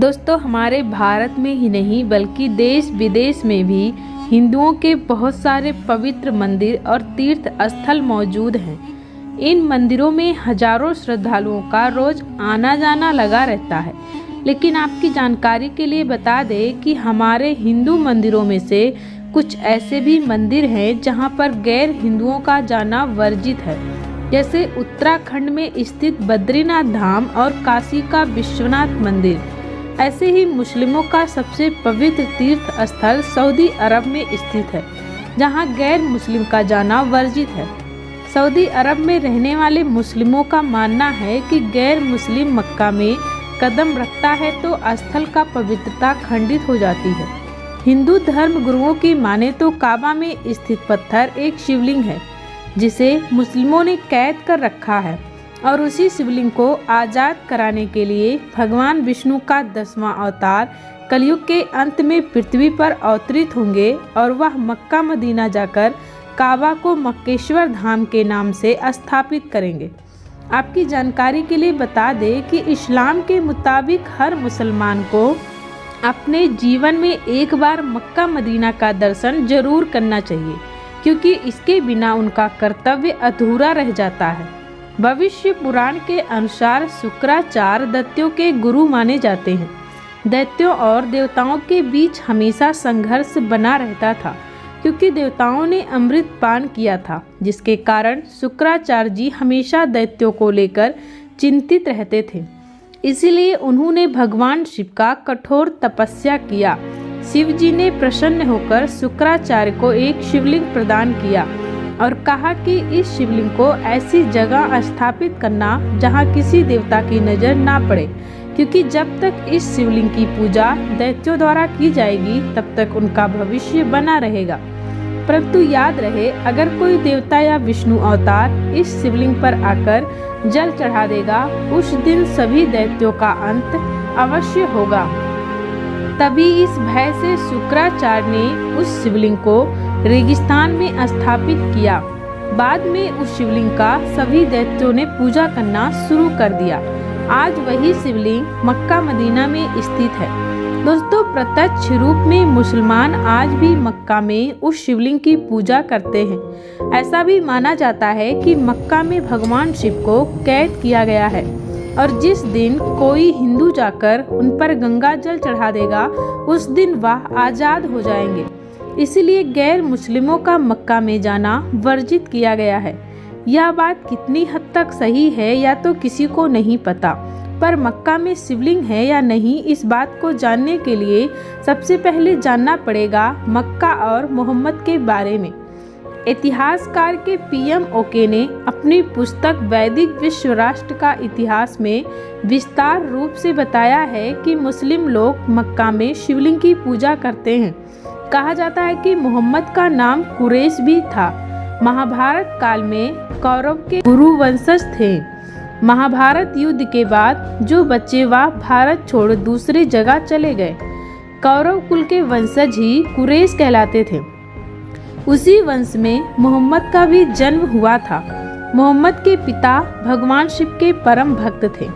दोस्तों, हमारे भारत में ही नहीं बल्कि देश विदेश में भी हिंदुओं के बहुत सारे पवित्र मंदिर और तीर्थ स्थल मौजूद हैं। इन मंदिरों में हजारों श्रद्धालुओं का रोज आना जाना लगा रहता है। लेकिन आपकी जानकारी के लिए बता दें कि हमारे हिंदू मंदिरों में से कुछ ऐसे भी मंदिर हैं जहां पर गैर हिंदुओं का जाना वर्जित है, जैसे उत्तराखंड में स्थित बद्रीनाथ धाम और काशी का विश्वनाथ मंदिर। ऐसे ही मुस्लिमों का सबसे पवित्र तीर्थ स्थल सऊदी अरब में स्थित है, जहां गैर मुस्लिम का जाना वर्जित है। सऊदी अरब में रहने वाले मुस्लिमों का मानना है कि गैर मुस्लिम मक्का में कदम रखता है तो स्थल का पवित्रता खंडित हो जाती है। हिंदू धर्म गुरुओं की माने तो काबा में स्थित पत्थर एक शिवलिंग है, जिसे मुस्लिमों ने कैद कर रखा है और उसी शिवलिंग को आज़ाद कराने के लिए भगवान विष्णु का 10वां अवतार कलयुग के अंत में पृथ्वी पर अवतरित होंगे और वह मक्का मदीना जाकर काबा को मक्केश्वर धाम के नाम से स्थापित करेंगे। आपकी जानकारी के लिए बता दें कि इस्लाम के मुताबिक हर मुसलमान को अपने जीवन में एक बार मक्का मदीना का दर्शन जरूर करना चाहिए, क्योंकि इसके बिना उनका कर्तव्य अधूरा रह जाता है। भविष्य पुराण के अनुसार शुक्राचार्य दैत्यों के गुरु माने जाते हैं। दैत्यों और देवताओं के बीच हमेशा संघर्ष बना रहता था, क्योंकि देवताओं ने अमृत पान किया था, जिसके कारण शुक्राचार्य जी हमेशा दैत्यों को लेकर चिंतित रहते थे। इसीलिए उन्होंने भगवान शिव का कठोर तपस्या किया। शिव जी ने प्रसन्न होकर शुक्राचार्य को एक शिवलिंग प्रदान किया और कहा कि इस शिवलिंग को ऐसी जगह स्थापित करना जहां किसी देवता की नज़र ना पड़े, क्योंकि जब तक इस शिवलिंग की पूजा दैत्यों द्वारा की जाएगी तब तक उनका भविष्य बना रहेगा। परंतु याद रहे, अगर कोई देवता या विष्णु अवतार इस शिवलिंग पर आकर जल चढ़ा देगा, उस दिन सभी दैत्यों का अंत अवश्य होगा। तभी इस भय से शुक्राचार्य ने उस शिवलिंग को रेगिस्तान में स्थापित किया। बाद में उस शिवलिंग का सभी दैत्यों ने पूजा करना शुरू कर दिया। आज वही शिवलिंग मक्का मदीना में स्थित है। दोस्तों, प्रत्यक्ष रूप में मुसलमान आज भी मक्का में उस शिवलिंग की पूजा करते हैं। ऐसा भी माना जाता है कि मक्का में भगवान शिव को कैद किया गया है और जिस दिन कोई हिंदू जाकर उन पर गंगा जल चढ़ा देगा, उस दिन वह आज़ाद हो जाएंगे। इसलिए गैर मुस्लिमों का मक्का में जाना वर्जित किया गया है। यह बात कितनी हद तक सही है या तो किसी को नहीं पता, पर मक्का में शिवलिंग है या नहीं, इस बात को जानने के लिए सबसे पहले जानना पड़ेगा मक्का और मोहम्मद के बारे में। इतिहासकार के PM ओके ने अपनी पुस्तक वैदिक विश्व राष्ट्र का इतिहास में विस्तार रूप से बताया है कि मुस्लिम लोग मक्का में शिवलिंग की पूजा करते हैं। कहा जाता है कि मोहम्मद का नाम कुरैश भी था। महाभारत काल में कौरव के गुरु वंशज थे। महाभारत युद्ध के बाद जो बच्चे वह भारत छोड़ दूसरी जगह चले गए, कौरव कुल के वंशज ही कुरैश कहलाते थे। उसी वंश में मोहम्मद का भी जन्म हुआ था। मोहम्मद के पिता भगवान शिव के परम भक्त थे,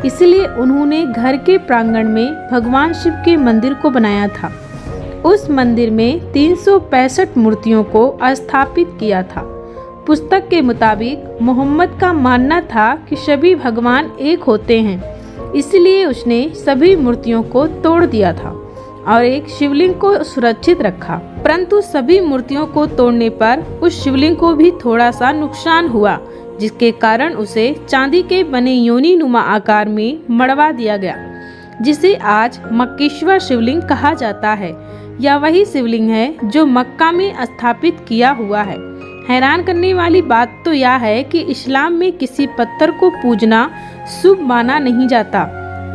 इसलिए उन्होंने घर के प्रांगण में भगवान शिव के मंदिर को बनाया था। उस मंदिर में 365 मूर्तियों को स्थापित किया था। पुस्तक के मुताबिक मोहम्मद का मानना था कि सभी भगवान एक होते हैं, इसलिए उसने सभी मूर्तियों को तोड़ दिया था और एक शिवलिंग को सुरक्षित रखा। परंतु सभी मूर्तियों को तोड़ने पर उस शिवलिंग को भी थोड़ा सा नुकसान हुआ, जिसके कारण उसे चांदी के बने योनि नुमा आकार में मढ़वा दिया गया, जिसे आज मक्केश्वर शिवलिंग कहा जाता है। यह वही शिवलिंग है जो मक्का में स्थापित किया हुआ है। हैरान करने वाली बात तो यह है कि इस्लाम में किसी पत्थर को पूजना शुभ माना नहीं जाता।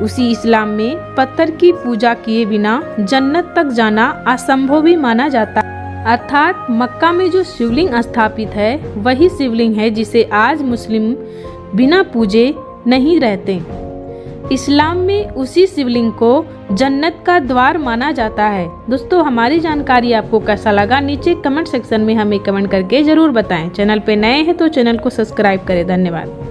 उसी इस्लाम में पत्थर की पूजा किए बिना जन्नत तक जाना असंभव भी माना जाता है। अर्थात मक्का में जो शिवलिंग स्थापित है वही शिवलिंग है जिसे आज मुस्लिम बिना पूजे नहीं रहते। इस्लाम में उसी शिवलिंग को जन्नत का द्वार माना जाता है। दोस्तों, हमारी जानकारी आपको कैसा लगा नीचे कमेंट सेक्शन में हमें कमेंट करके जरूर बताएं। चैनल पे नए हैं तो चैनल को सब्सक्राइब करें। धन्यवाद।